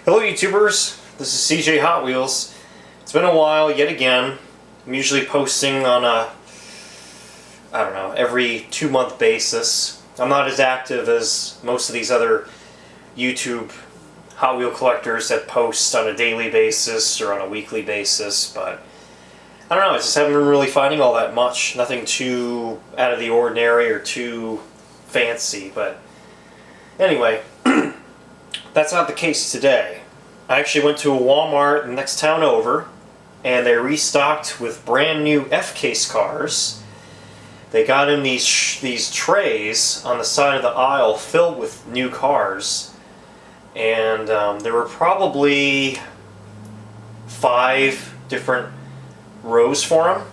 Hello YouTubers, this is CJ Hot Wheels. It's been a while yet again. I'm usually posting on a, every 2-month basis. I'm not as active as most of these other YouTube Hot Wheel collectors that post on a daily basis or on a weekly basis, but I don't know, I just haven't been really finding all that much. Nothing too out of the ordinary or too fancy, but anyway, that's not the case today. I actually went to a Walmart the next town over, and they restocked with brand new F-Case cars. They got in these trays on the side of the aisle filled with new cars, and there were probably 5 different rows for them,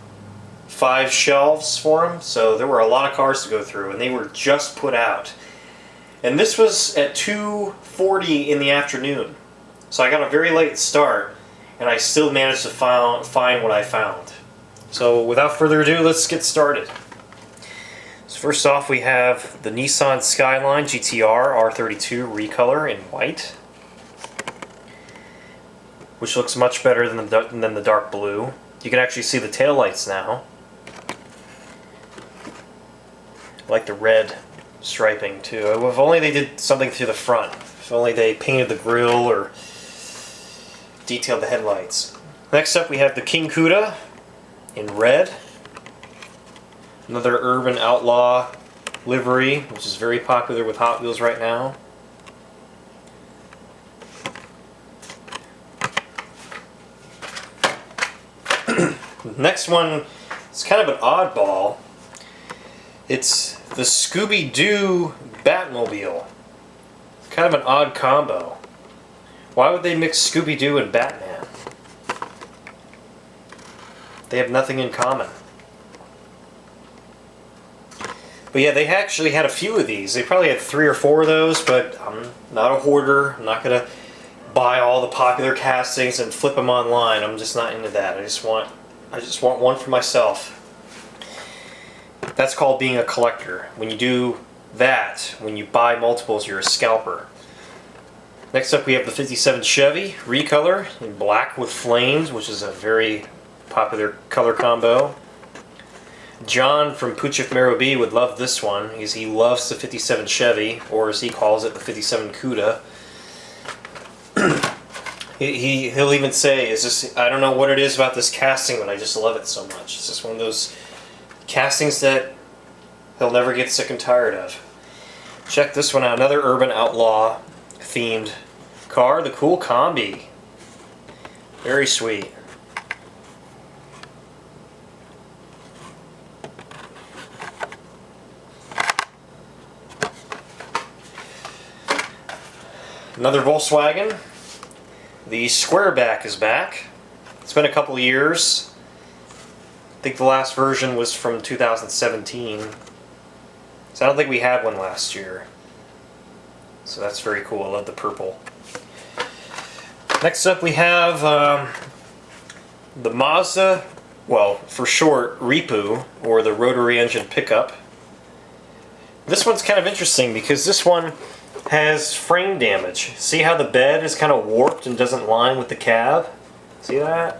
5 shelves for them, so there were a lot of cars to go through, and they were just put out. And this was at 2:40 in the afternoon, so I got a very late start, and I still managed to find what I found. So without further ado, let's get started. So first off, we have the Nissan Skyline GTR R32 recolor in white, which looks much better than the dark blue. You can actually see the taillights now. I like the red striping too. If only they did something to the front. If only they painted the grille or detailed the headlights. Next up we have the King CUDA in red. Another urban outlaw livery, which is very popular with Hot Wheels right now. Next one is kind of an oddball. It's the ScoobyDoo Batmobile. Kind of an odd combo. Why would they mix Scooby-Doo and Batman? They have nothing in common. But yeah, they actually had a few of these. They probably had 3 or 4 of those, but I'm not a hoarder. I'm not going to buy all the popular castings and flip them online. I'm just not into that. I just want one for myself. That's called being a collector. When you do that, when you buy multiples, you're a scalper. Next up we have the 57 Chevy recolor in black with flames, which is a very popular color combo. John from Puchik Marobi would love this one, because he loves the 57 Chevy, or as he calls it, the 57 CUDA. He'll even say, I don't know what it is about this casting, but I just love it so much. It's just one of those castings that he'll never get sick and tired of. Check this one out, another urban outlaw themed car, the cool Combi. Very sweet. Another Volkswagen. The Squareback is back. It's been a couple years. I think the last version was from 2017. So I don't think we had one last year. So that's very cool. I love the purple. Next up we have the Mazda, well, for short, REPU, or the rotary engine pickup. This one's kind of interesting because this one has frame damage. See how the bed is kind of warped and doesn't line with the cab? See that?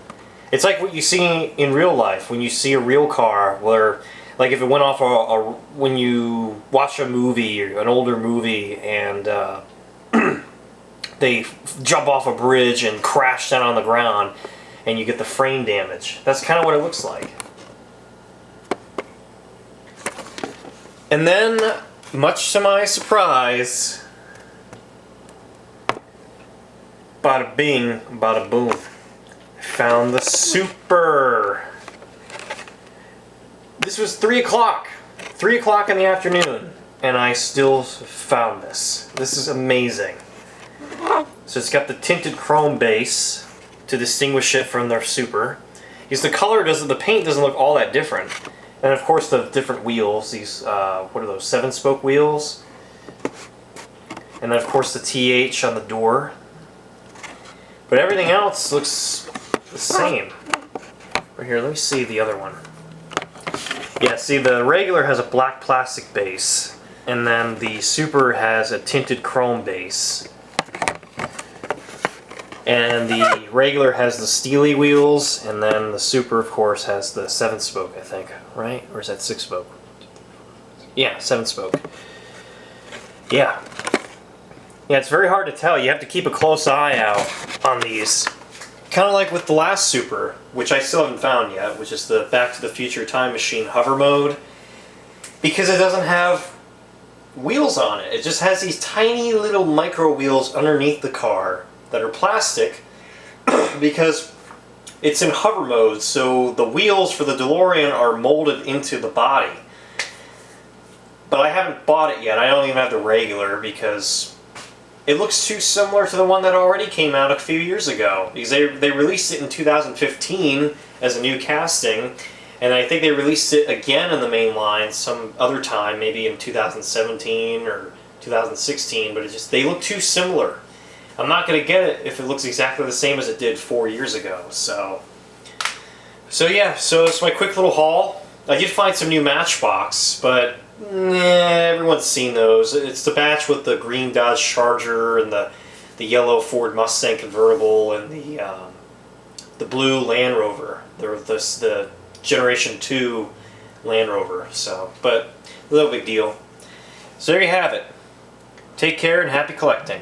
It's like what you see in real life when you see a real car where, like if it went off when you watch a movie, an older movie, and they jump off a bridge and crash down on the ground and you get the frame damage. That's kind of what it looks like. And then, much to my surprise, bada bing, bada boom, found the Super. This was 3 o'clock. 3 o'clock in the afternoon, and I still found this. This is amazing. So it's got the tinted chrome base to distinguish it from their Super. Because the paint doesn't look all that different. And of course the different wheels, these, what are those, 7-spoke wheels? And then of course the TH on the door. But everything else looks the same. Right here, let me see the other one. Yeah, see, the regular has a black plastic base, and then the Super has a tinted chrome base. And the regular has the steely wheels, and then the Super, of course, has the 7-spoke, I think, right? Or is that 6-spoke? Yeah, 7-spoke. Yeah. Yeah, it's very hard to tell. You have to keep a close eye out on these. Kind of like with the last Super, which I still haven't found yet, which is the Back to the Future Time Machine hover mode. Because it doesn't have wheels on it. It just has these tiny little micro wheels underneath the car that are plastic because it's in hover mode, so the wheels for the DeLorean are molded into the body. But I haven't bought it yet. I don't even have the regular because it looks too similar to the one that already came out a few years ago. Because they released it in 2015 as a new casting, and I think they released it again in the main line some other time, maybe in 2017 or 2016, but they look too similar. I'm not going to get it if it looks exactly the same as it did 4 years ago. So yeah, so it's my quick little haul. I did find some new Matchbox, but everyone's seen those. It's the batch with the green Dodge Charger and the yellow Ford Mustang convertible and the blue Land Rover. The Generation 2 Land Rover. So, but no big deal. So there you have it. Take care and happy collecting.